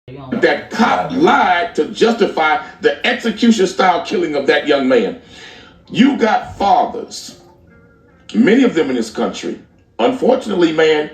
That cop lied to justify the execution-style killing of that young man. You got fathers, many of them in this country. Unfortunately, man,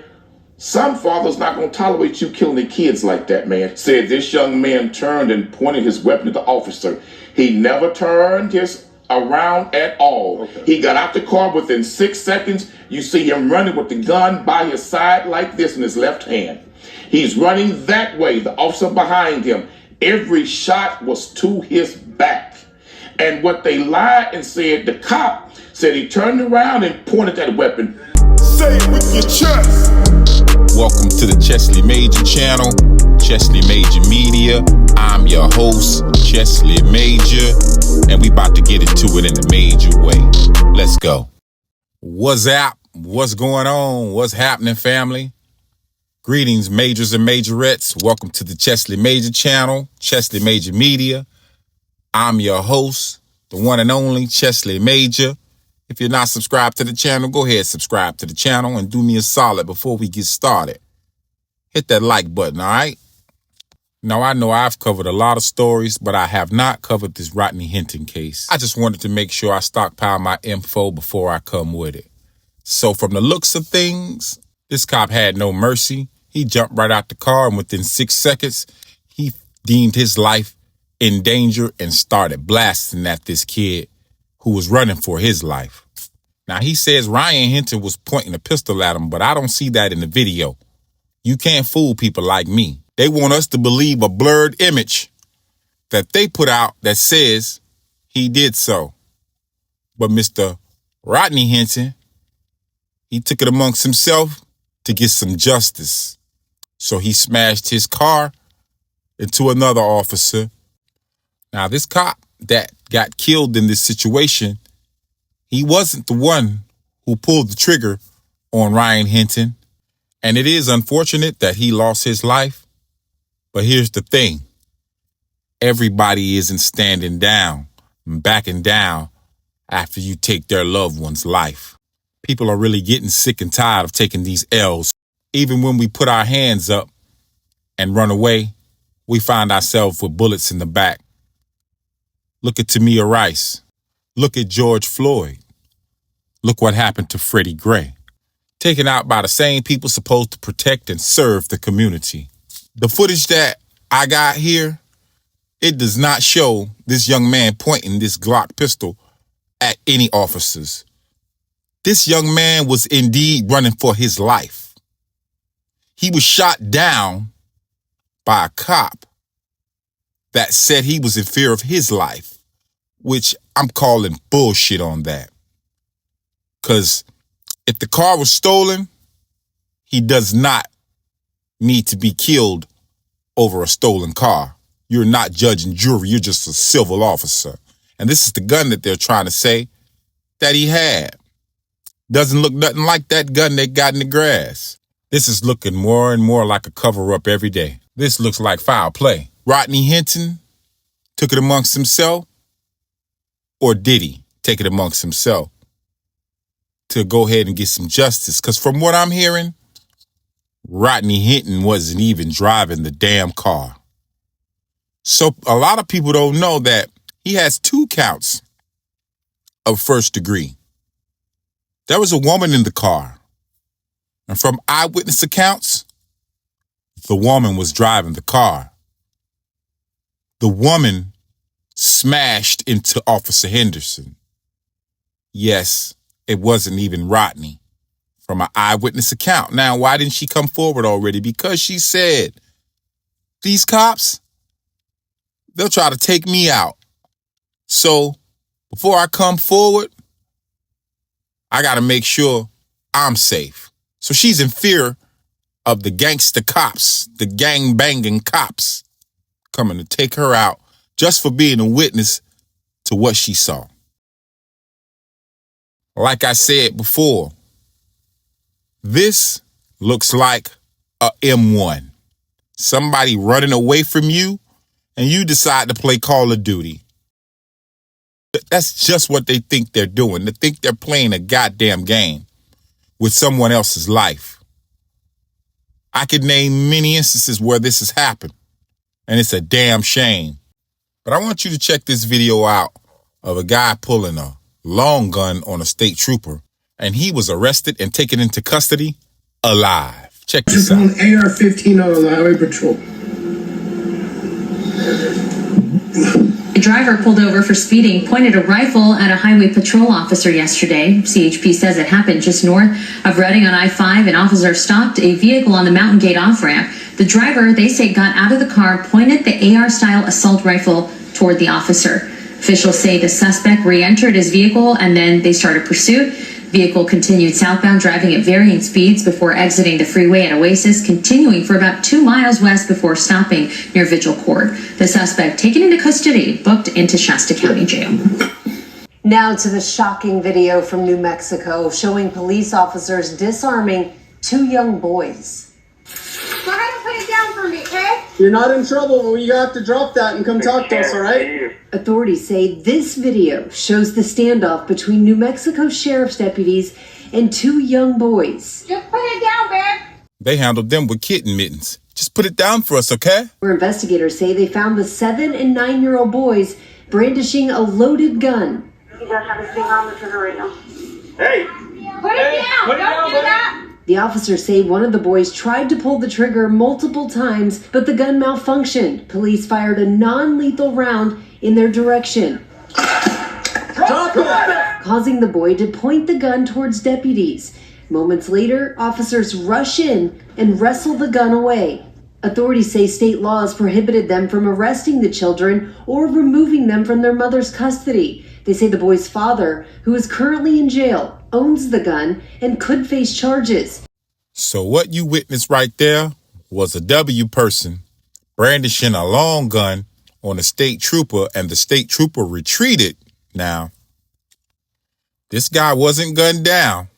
some fathers not going to tolerate you killing their kids like that, man. Said this young man turned and pointed his weapon at the officer. He never turned his around at all. Okay. He got out the car within 6 seconds. You see him running with the gun by his side like this in his left hand. He's running that way, the officer behind him. Every shot was to his back. And what they lied and said, the cop said he turned around and pointed that weapon. Say it with your chest. Welcome to the Chesley Major channel, Chesley Major Media. I'm your host, Chesley Major, and we about to get into it in a major way. Let's go. What's up? What's going on? What's happening, family? Greetings, majors and majorettes. Welcome to the Chesley Major channel, Chesley Major Media. I'm your host, the one and only Chesley Major. If you're not subscribed to the channel, go ahead, subscribe to the channel and do me a solid before we get started. Hit that like button, all right? Now, I know I've covered a lot of stories, but I have not covered this Rodney Hinton case. I just wanted to make sure I stockpile my info before I come with it. So from the looks of things, this cop had no mercy. He jumped right out the car, and within 6 seconds, he deemed his life in danger and started blasting at this kid who was running for his life. Now, he says Ryan Hinton was pointing a pistol at him, but I don't see that in the video. You can't fool people like me. They want us to believe a blurred image that they put out that says he did so. But Mr. Rodney Hinton, he took it amongst himself to get some justice. So he smashed his car into another officer. Now, this cop that got killed in this situation, he wasn't the one who pulled the trigger on Ryan Hinton. And it is unfortunate that he lost his life. But here's the thing. Everybody isn't standing down and backing down after you take their loved one's life. People are really getting sick and tired of taking these L's. Even when we put our hands up and run away, we find ourselves with bullets in the back. Look at Tamir Rice. Look at George Floyd. Look what happened to Freddie Gray. Taken out by the same people supposed to protect and serve the community. The footage that I got here, it does not show this young man pointing this Glock pistol at any officers. This young man was indeed running for his life. He was shot down by a cop that said he was in fear of his life, which I'm calling bullshit on that. Because if the car was stolen, he does not need to be killed over a stolen car. You're not judge and jury. You're just a civil officer. And this is the gun that they're trying to say that he had. Doesn't look nothing like that gun they got in the grass. This is looking more and more like a cover-up every day. This looks like foul play. Rodney Hinton took it amongst himself, or did he take it amongst himself to go ahead and get some justice? Because from what I'm hearing, Rodney Hinton wasn't even driving the damn car. So a lot of people don't know that he has 2 counts of first degree. There was a woman in the car. And from eyewitness accounts, the woman was driving the car. The woman smashed into Officer Henderson. Yes, it wasn't even Rodney from an eyewitness account. Now, why didn't she come forward already? Because she said, these cops, they'll try to take me out. So before I come forward, I got to make sure I'm safe. So she's in fear of the gangster cops, the gang-banging cops coming to take her out just for being a witness to what she saw. Like I said before, this looks like a M1. Somebody running away from you and you decide to play Call of Duty. That's just what they think they're doing. They think they're playing a goddamn game with someone else's life. I could name many instances where this has happened. And it's a damn shame. But I want you to check this video out of a guy pulling a long gun on a state trooper, and he was arrested and taken into custody alive. Check this out. AR-15 on the highway patrol. A driver pulled over for speeding pointed a rifle at a highway patrol officer yesterday. CHP says it happened just north of Reading on I-5. An officer stopped a vehicle on the Mountain Gate off-ramp. The driver, they say, got out of the car, pointed the AR-style assault rifle toward the officer. Officials say the suspect re-entered his vehicle and then they started pursuit. Vehicle continued southbound, driving at varying speeds before exiting the freeway at Oasis, continuing for about 2 miles west before stopping near Vigil Court. The suspect taken into custody, booked into Shasta County Jail. Now to the shocking video from New Mexico showing police officers disarming 2 young boys. Go ahead and put it down for me, okay? You're not in trouble, but you have to drop that and come talk to us, all right? Authorities say this video shows the standoff between New Mexico sheriff's deputies and 2 young boys. Just put it down, babe. They handled them with kitten mittens. Just put it down for us, okay? Where investigators say they found the 7 and 9-year-old boys brandishing a loaded gun. He does have his finger on the trigger right now. Hey! Put it down! Don't do that! The officers say one of the boys tried to pull the trigger multiple times, but the gun malfunctioned. Police fired a non-lethal round in their direction, causing the boy to point the gun towards deputies. Moments later, officers rush in and wrestle the gun away. Authorities say state laws prohibited them from arresting the children or removing them from their mother's custody. They say the boy's father, who is currently in jail, owns the gun and could face charges. So what you witnessed right there was a W person brandishing a long gun on a state trooper, and the state trooper retreated. Now, this guy wasn't gunned down.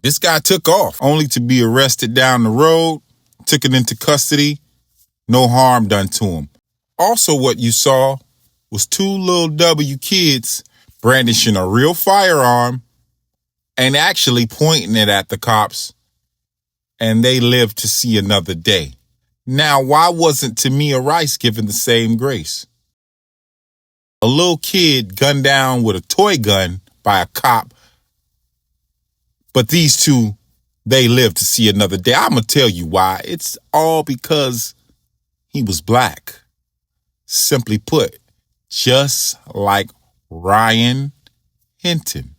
This guy took off, only to be arrested down the road, took it into custody, no harm done to him. Also, what you saw was 2 little W kids brandishing a real firearm and actually pointing it at the cops, and they lived to see another day. Now, why wasn't Tamia Rice given the same grace? A little kid gunned down with a toy gun by a cop, but these 2, they lived to see another day. I'm going to tell you why. It's all because he was black. Simply put, just like Ryan Hinton.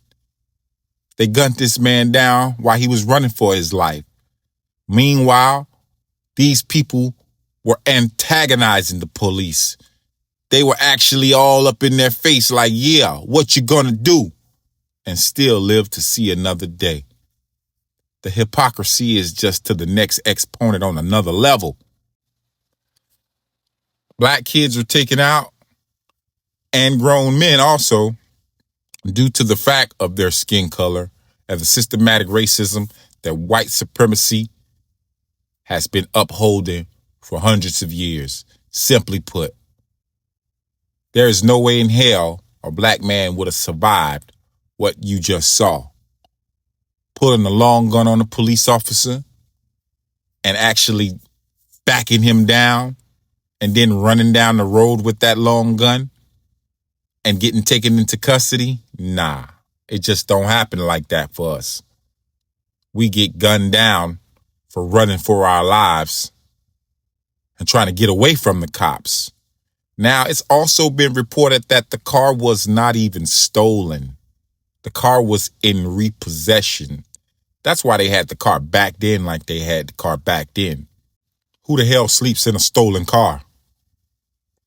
They gunned this man down while he was running for his life. Meanwhile, these people were antagonizing the police. They were actually all up in their face like, yeah, what you gonna do? And still live to see another day. The hypocrisy is just to the next exponent on another level. Black kids were taken out, and grown men also, due to the fact of their skin color and the systematic racism that white supremacy has been upholding for hundreds of years. Simply put, there is no way in hell a black man would have survived what you just saw. Pulling a long gun on a police officer and actually backing him down and then running down the road with that long gun and getting taken into custody? Nah, it just don't happen like that for us. We get gunned down for running for our lives and trying to get away from the cops. Now, it's also been reported that the car was not even stolen. The car was in repossession. That's why they had the car backed in like they had the car backed in. Who the hell sleeps in a stolen car?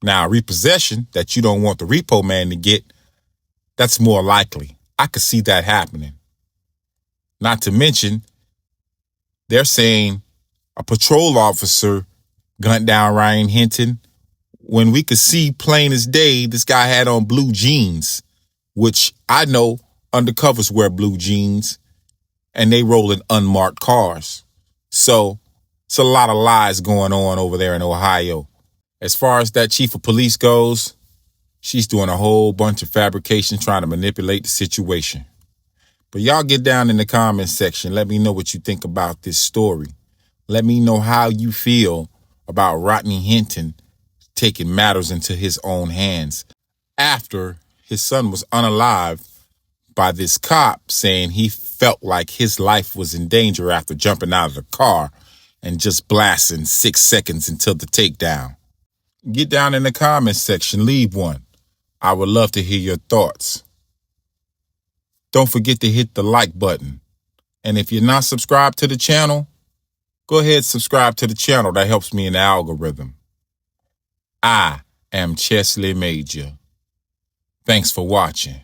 Now, repossession that you don't want the repo man to get, that's more likely. I could see that happening. Not to mention, they're saying a patrol officer gunned down Ryan Hinton when we could see plain as day this guy had on blue jeans, which I know undercovers wear blue jeans, and they roll in unmarked cars. So it's a lot of lies going on over there in Ohio. As far as that chief of police goes, she's doing a whole bunch of fabrication trying to manipulate the situation. But y'all get down in the comments section. Let me know what you think about this story. Let me know how you feel about Rodney Hinton taking matters into his own hands after his son was unalived by this cop, saying he felt like his life was in danger after jumping out of the car and just blasting 6 seconds until the takedown. Get down in the comments section, leave one. I would love to hear your thoughts. Don't forget to hit the like button. And if you're not subscribed to the channel, go ahead and subscribe to the channel. That helps me in the algorithm. I am Chesley Major. Thanks for watching.